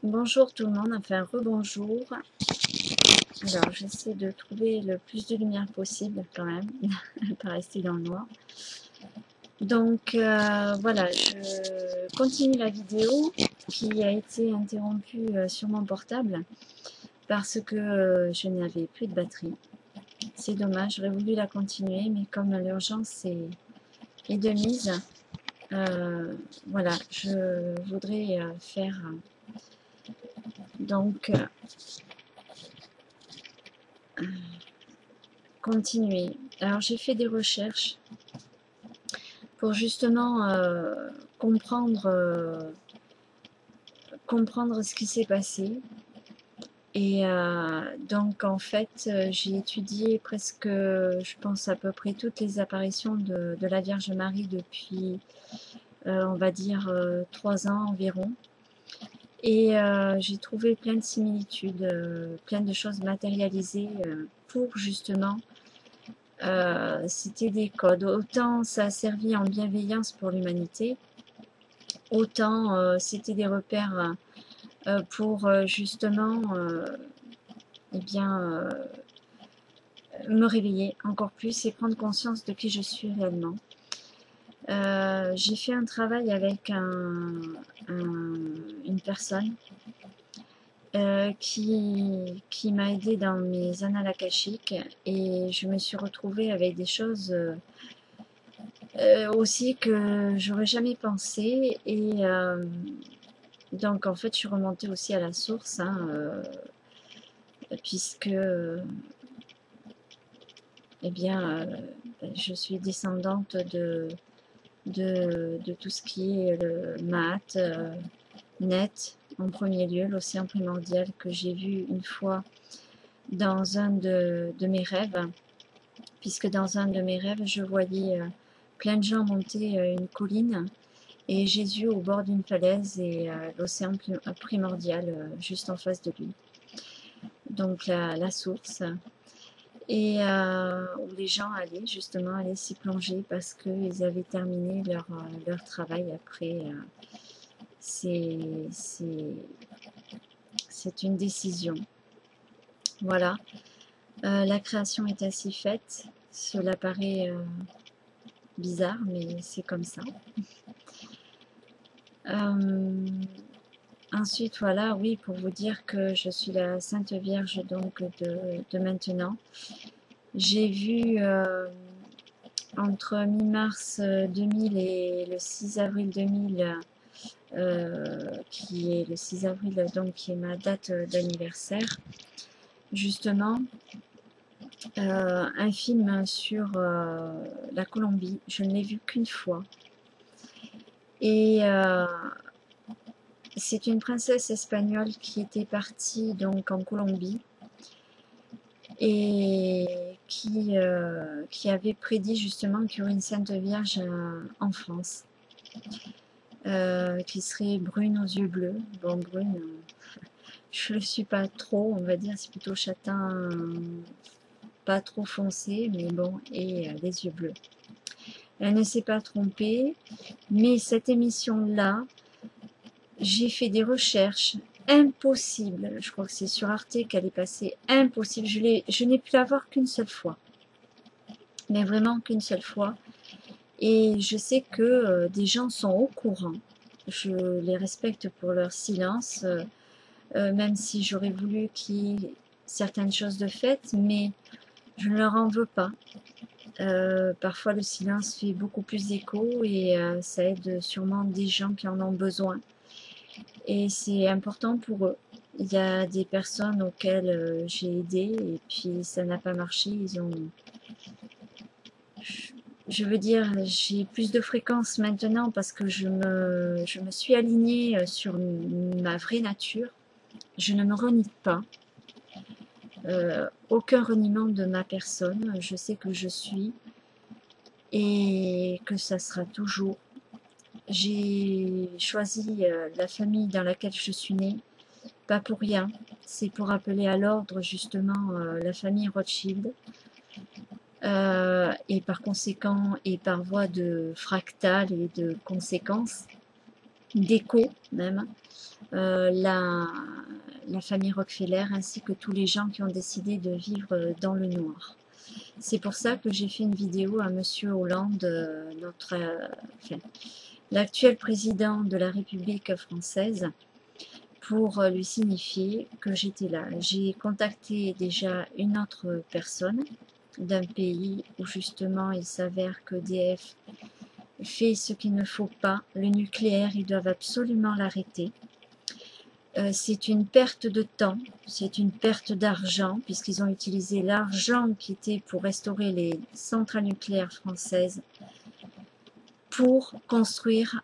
Bonjour tout le monde, enfin rebonjour. Alors j'essaie de trouver le plus de lumière possible quand même, pas rester dans le noir. Donc voilà, je continue la vidéo qui a été interrompue sur mon portable parce que je n'avais plus de batterie. C'est dommage, j'aurais voulu la continuer, mais comme l'urgence est de mise, voilà, je voudrais faire donc continuer. Alors j'ai fait des recherches pour justement comprendre, comprendre ce qui s'est passé. Et donc en fait, j'ai étudié presque, je pense à peu près toutes les apparitions de la Vierge Marie depuis, on va dire, 3 ans environ. Et j'ai trouvé plein de similitudes, plein de choses matérialisées pour justement c'était des codes. Autant ça a servi en bienveillance pour l'humanité, autant c'était des repères pour justement eh bien, me réveiller encore plus et prendre conscience de qui je suis réellement. J'ai fait un travail avec une personne qui m'a aidé dans mes annales akashiques et je me suis retrouvée avec des choses aussi que j'aurais jamais pensé et donc en fait je suis remontée aussi à la source hein, puisque eh bien je suis descendante de tout ce qui est le mat, net en premier lieu, l'océan primordial que j'ai vu une fois dans un de mes rêves, puisque dans un de mes rêves je voyais plein de gens monter une colline et Jésus au bord d'une falaise et l'océan primordial juste en face de lui. Donc la source. Et où les gens allaient justement aller s'y plonger parce qu'ils avaient terminé leur travail après. C'est une décision. Voilà. La création est ainsi faite. Cela paraît bizarre, mais c'est comme ça. Ensuite, voilà, oui, pour vous dire que je suis la Sainte Vierge donc de maintenant. J'ai vu entre mi-mars 2000 et le 6 avril 2000, qui est le 6 avril, donc qui est ma date d'anniversaire, justement, un film sur la Colombie. Je ne l'ai vu qu'une fois. Et c'est une princesse espagnole qui était partie donc en Colombie et qui avait prédit justement qu'il y aurait une Sainte Vierge en France, qui serait brune aux yeux bleus. Bon, brune, je ne le suis pas trop, on va dire, c'est plutôt châtain, pas trop foncé, mais bon, et les yeux bleus. Elle ne s'est pas trompée, mais cette émission-là, j'ai fait des recherches impossibles. Je crois que c'est sur Arte qu'elle est passée. Impossible. Je n'ai pu la voir qu'une seule fois. Mais vraiment qu'une seule fois. Et je sais que des gens sont au courant. Je les respecte pour leur silence, même si j'aurais voulu qu'il y ait certaines choses de faites, mais je ne leur en veux pas. Parfois le silence fait beaucoup plus d'écho et ça aide sûrement des gens qui en ont besoin. Et c'est important pour eux. Il y a des personnes auxquelles j'ai aidé et puis ça n'a pas marché. Je veux dire, j'ai plus de fréquence maintenant parce que je me suis alignée sur ma vraie nature. Je ne me renie pas. Aucun reniement de ma personne. Je sais que je suis et que ça sera toujours. J'ai choisi la famille dans laquelle je suis née, pas pour rien. C'est pour appeler à l'ordre justement la famille Rothschild. Et par conséquent, et par voie de fractal et de conséquences, déco même, la famille Rockefeller, ainsi que tous les gens qui ont décidé de vivre dans le noir. C'est pour ça que j'ai fait une vidéo à Monsieur Hollande, enfin, l'actuel président de la République française, pour lui signifier que j'étais là. J'ai contacté déjà une autre personne d'un pays où justement il s'avère que EDF fait ce qu'il ne faut pas. Le nucléaire, ils doivent absolument l'arrêter. C'est une perte de temps, c'est une perte d'argent, puisqu'ils ont utilisé l'argent qui était pour restaurer les centrales nucléaires françaises pour construire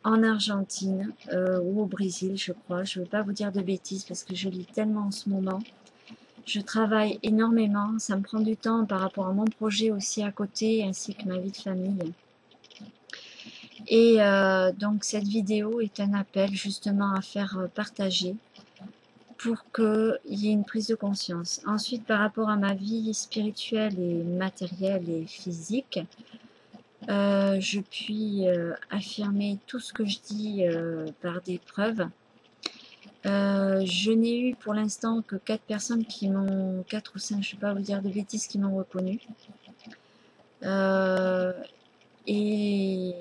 en Argentine ou au Brésil, je crois. Je ne veux pas vous dire de bêtises parce que je lis tellement en ce moment. Je travaille énormément, ça me prend du temps par rapport à mon projet aussi à côté, ainsi que ma vie de famille. Et donc cette vidéo est un appel justement à faire partager pour qu'il y ait une prise de conscience. Ensuite, par rapport à ma vie spirituelle et matérielle et physique, je puis affirmer tout ce que je dis par des preuves. Je n'ai eu pour l'instant que 4 personnes qui m'ont, 4 ou 5, je ne vais pas vous dire de bêtises, qui m'ont reconnu. Et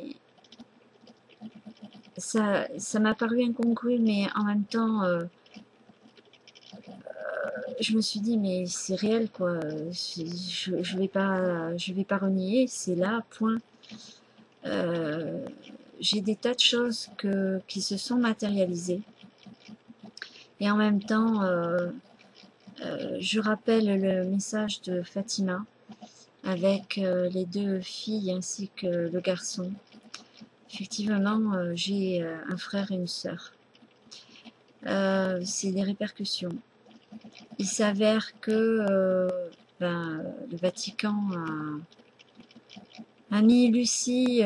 ça m'a paru incongru, mais en même temps, je me suis dit, mais c'est réel, quoi. Je vais pas renier, c'est là, point. J'ai des tas de choses qui se sont matérialisées. Et en même temps, je rappelle le message de Fatima avec les 2 filles ainsi que le garçon. Effectivement, j'ai un frère et une sœur. C'est des répercussions. Il s'avère que le Vatican a mis Lucie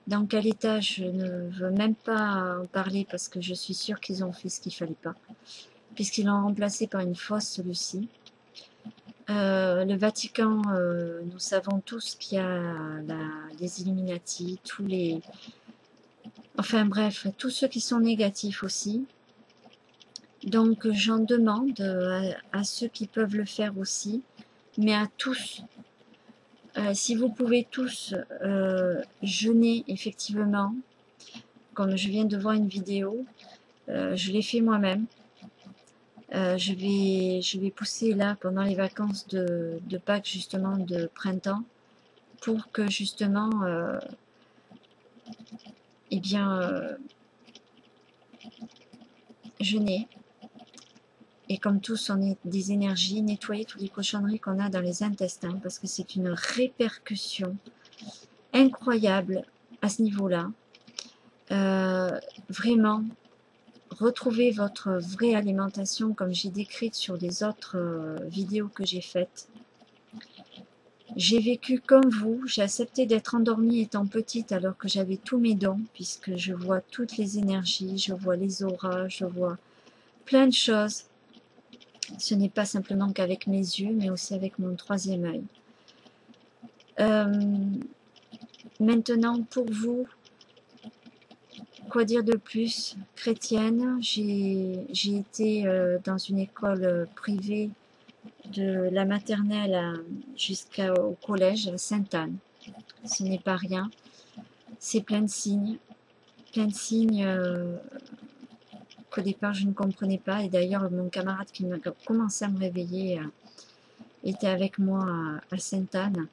dans quel état, je ne veux même pas en parler parce que je suis sûre qu'ils ont fait ce qu'il ne fallait pas, puisqu'ils l'ont remplacée par une fausse Lucie. Le Vatican, nous savons tous qu'il y a les Illuminati, enfin bref, tous ceux qui sont négatifs aussi. Donc j'en demande à ceux qui peuvent le faire aussi, mais à tous. Si vous pouvez tous jeûner effectivement, comme je viens de voir une vidéo, je l'ai fait moi-même. Je vais pousser là pendant les vacances de Pâques, justement de printemps, pour que justement, eh bien, jeûner. Et comme tous, on est des énergies, nettoyer toutes les cochonneries qu'on a dans les intestins, parce que c'est une répercussion incroyable à ce niveau-là. Vraiment, retrouvez votre vraie alimentation, comme j'ai décrite sur les autres vidéos que j'ai faites. J'ai vécu comme vous, j'ai accepté d'être endormie étant petite alors que j'avais tous mes dons, puisque je vois toutes les énergies, je vois les auras, je vois plein de choses. Ce n'est pas simplement qu'avec mes yeux, mais aussi avec mon 3e œil. Maintenant, pour vous, quoi dire de plus? Chrétienne, j'ai été dans une école privée de la maternelle jusqu'au collège à Sainte-Anne. Ce n'est pas rien. C'est plein de signes qu'au départ je ne comprenais pas. Et d'ailleurs, mon camarade qui m'a commencé à me réveiller était avec moi à Sainte-Anne.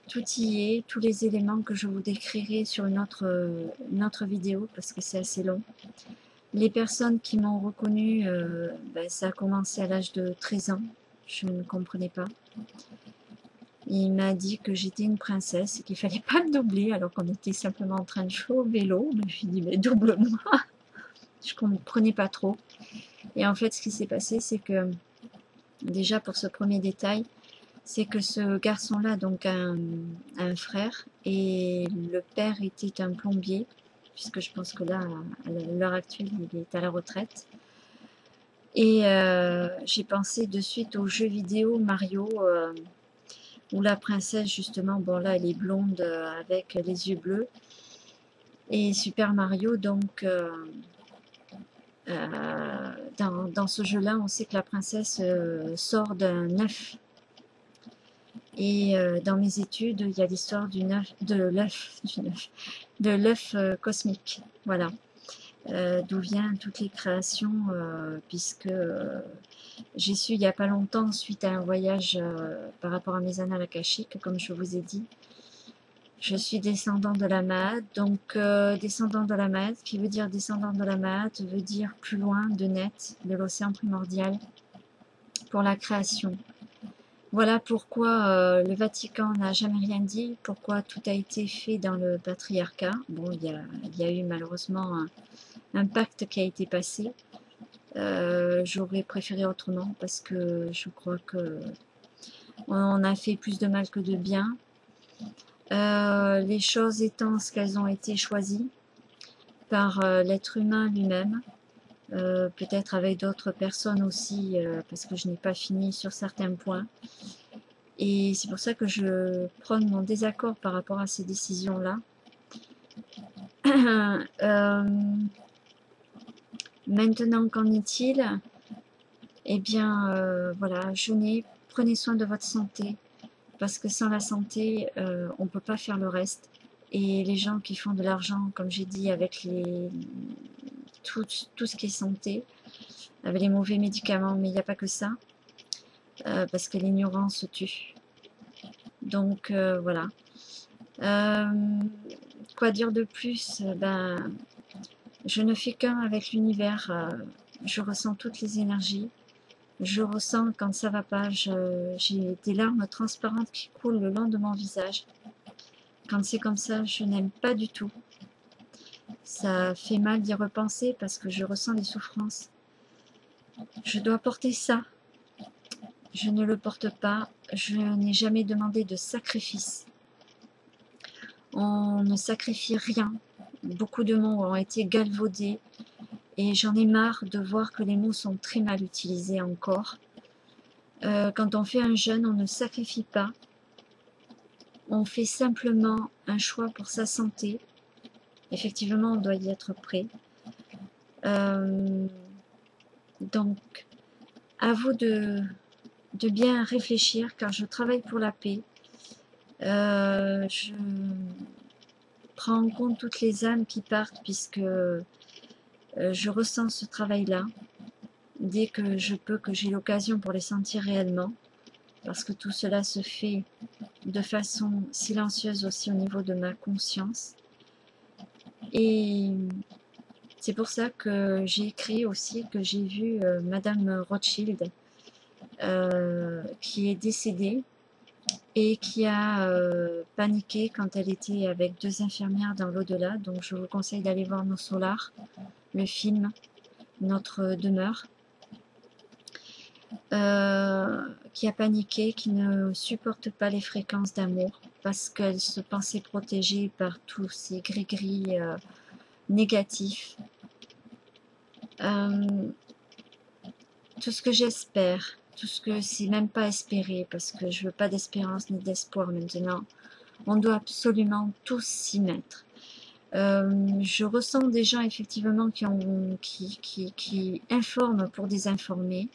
Tout y est, tous les éléments que je vous décrirai sur une autre vidéo parce que c'est assez long. Les personnes qui m'ont reconnue, ça a commencé à l'âge de 13 ans. Je ne comprenais pas. Il m'a dit que j'étais une princesse et qu'il ne fallait pas me doubler alors qu'on était simplement en train de jouer au vélo. Je me suis dit, mais double-moi. Je ne comprenais pas trop. Et en fait, ce qui s'est passé, c'est que, déjà pour ce premier détail, c'est que ce garçon-là donc a un frère et le père était un plombier, puisque je pense que là, à l'heure actuelle, il est à la retraite. Et j'ai pensé de suite aux jeux vidéo Mario, où la princesse, justement, bon là, elle est blonde avec les yeux bleus. Et Super Mario, donc, dans ce jeu-là, on sait que la princesse sort d'un œuf. Et dans mes études, il y a l'histoire de l'œuf cosmique. Voilà. D'où viennent toutes les créations, puisque j'ai su il n'y a pas longtemps, suite à un voyage par rapport à mes annales akashiques, comme je vous ai dit, je suis descendant de la Maat, donc descendant de la Maat, qui veut dire descendant de la Maat, veut dire plus loin de Net, de l'océan primordial, pour la création. Voilà pourquoi le Vatican n'a jamais rien dit, pourquoi tout a été fait dans le patriarcat. Bon, il y a eu malheureusement un pacte qui a été passé. J'aurais préféré autrement parce que je crois que on a fait plus de mal que de bien. Les choses étant ce qu'elles ont été choisies par l'être humain lui-même, peut-être avec d'autres personnes aussi, parce que je n'ai pas fini sur certains points. Et c'est pour ça que je prône mon désaccord par rapport à ces décisions-là. Maintenant, qu'en est-il? Eh bien, voilà, jeûnez, prenez soin de votre santé, parce que sans la santé, on ne peut pas faire le reste. Et les gens qui font de l'argent, comme j'ai dit, avec tout ce qui est santé, avec les mauvais médicaments, mais il n'y a pas que ça, parce que l'ignorance tue. Donc, voilà. Quoi dire de plus? Ben, je ne fais qu'un avec l'univers, je ressens toutes les énergies. Je ressens quand ça va pas, j'ai des larmes transparentes qui coulent le long de mon visage. Quand c'est comme ça, je n'aime pas du tout. Ça fait mal d'y repenser parce que je ressens des souffrances. Je dois porter ça. Je ne le porte pas. Je n'ai jamais demandé de sacrifice. On ne sacrifie rien. Beaucoup de mots ont été galvaudés. Et j'en ai marre de voir que les mots sont très mal utilisés encore. Quand on fait un jeûne, on ne sacrifie pas. On fait simplement un choix pour sa santé. Effectivement, on doit y être prêt. Donc, à vous de bien réfléchir, car je travaille pour la paix. Je prends en compte toutes les âmes qui partent, puisque je ressens ce travail-là. Dès que je peux, que j'ai l'occasion pour les sentir réellement, parce que tout cela se fait de façon silencieuse aussi au niveau de ma conscience. Et c'est pour ça que j'ai écrit aussi que j'ai vu Madame Rothschild qui est décédée et qui a paniqué quand elle était avec 2 infirmières dans l'au-delà. Donc je vous conseille d'aller voir Nos Solars, le film Notre demeure. Qui a paniqué, qui ne supporte pas les fréquences d'amour parce qu'elle se pensait protégée par tous ces gris-gris négatifs. Tout ce que j'espère, tout ce que c'est même pas espérer, parce que je veux pas d'espérance ni d'espoir maintenant, on doit absolument tous s'y mettre. Je ressens des gens effectivement qui informent pour désinformer.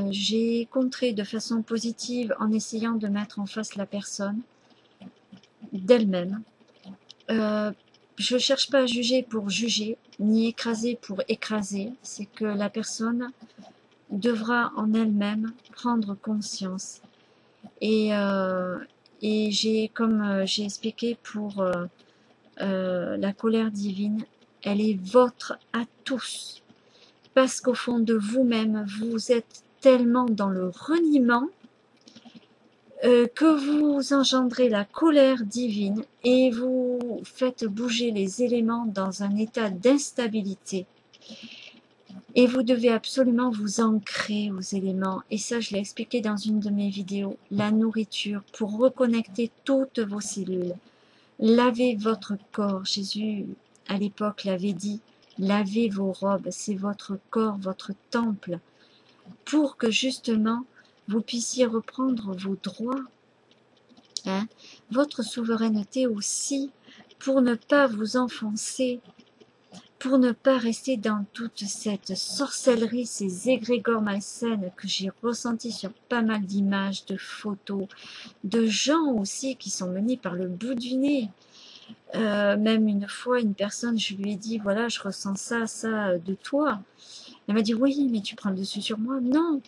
J'ai contré de façon positive en essayant de mettre en face la personne d'elle-même. Je ne cherche pas à juger pour juger, ni écraser pour écraser. C'est que la personne devra en elle-même prendre conscience. Et comme j'ai expliqué pour la colère divine, elle est vôtre à tous. Parce qu'au fond de vous-même, vous êtes tellement dans le reniement que vous engendrez la colère divine et vous faites bouger les éléments dans un état d'instabilité. Et vous devez absolument vous ancrer aux éléments. Et ça, je l'ai expliqué dans une de mes vidéos. La nourriture pour reconnecter toutes vos cellules. Lavez votre corps. Jésus, à l'époque, l'avait dit. Lavez vos robes, c'est votre corps, votre temple, pour que justement vous puissiez reprendre vos droits, hein, votre souveraineté aussi, pour ne pas vous enfoncer, pour ne pas rester dans toute cette sorcellerie, ces égrégores malsaines que j'ai ressentis sur pas mal d'images, de photos, de gens aussi qui sont menés par le bout du nez. Même une fois, une personne, je lui ai dit, voilà, je ressens ça, ça de toi. Elle m'a dit, oui, mais tu prends le dessus sur moi. Non,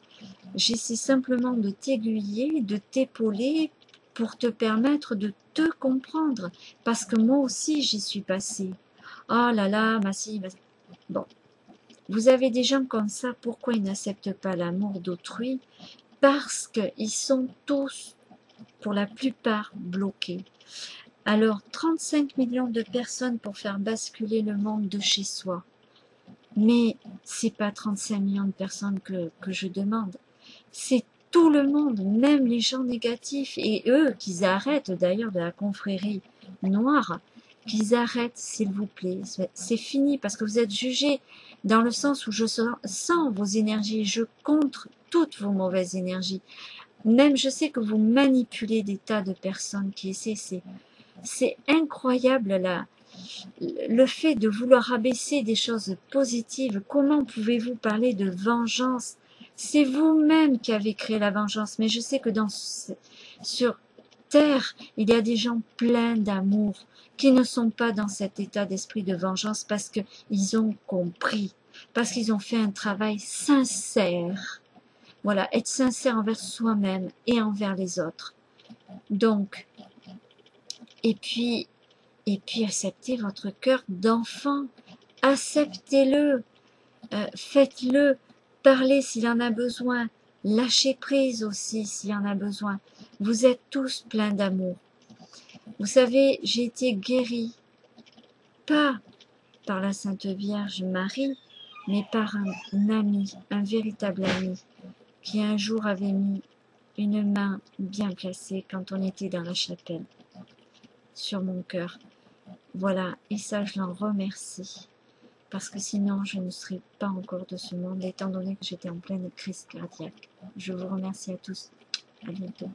j'essaie simplement de t'aiguiller, de t'épauler pour te permettre de te comprendre. Parce que moi aussi, j'y suis passée. Oh là là, Massi. Bon, vous avez des gens comme ça, pourquoi ils n'acceptent pas l'amour d'autrui? Parce qu'ils sont tous, pour la plupart, bloqués. Alors, 35 millions de personnes pour faire basculer le monde de chez soi. Mais c'est pas 35 millions de personnes que je demande. C'est tout le monde, même les gens négatifs. Et eux, qu'ils arrêtent d'ailleurs de la confrérie noire, qu'ils arrêtent s'il vous plaît. C'est fini parce que vous êtes jugés dans le sens où je sens vos énergies. Je contre toutes vos mauvaises énergies. Même je sais que vous manipulez des tas de personnes qui essaient. C'est incroyable là. Le fait de vouloir abaisser des choses positives. Comment pouvez-vous parler de vengeance? C'est vous-même qui avez créé la vengeance. Mais je sais que sur Terre, il y a des gens pleins d'amour qui ne sont pas dans cet état d'esprit de vengeance parce qu'ils ont compris, parce qu'ils ont fait un travail sincère. Voilà, être sincère envers soi-même et envers les autres. Donc, et puis acceptez votre cœur d'enfant, acceptez-le, faites-le, parlez s'il en a besoin, lâchez prise aussi s'il en a besoin. Vous êtes tous pleins d'amour. Vous savez, j'ai été guérie, pas par la Sainte Vierge Marie, mais par un ami, un véritable ami, qui un jour avait mis une main bien placée quand on était dans la chapelle, sur mon cœur. Voilà, et ça je l'en remercie, parce que sinon je ne serais pas encore de ce monde, étant donné que j'étais en pleine crise cardiaque. Je vous remercie à tous, à bientôt.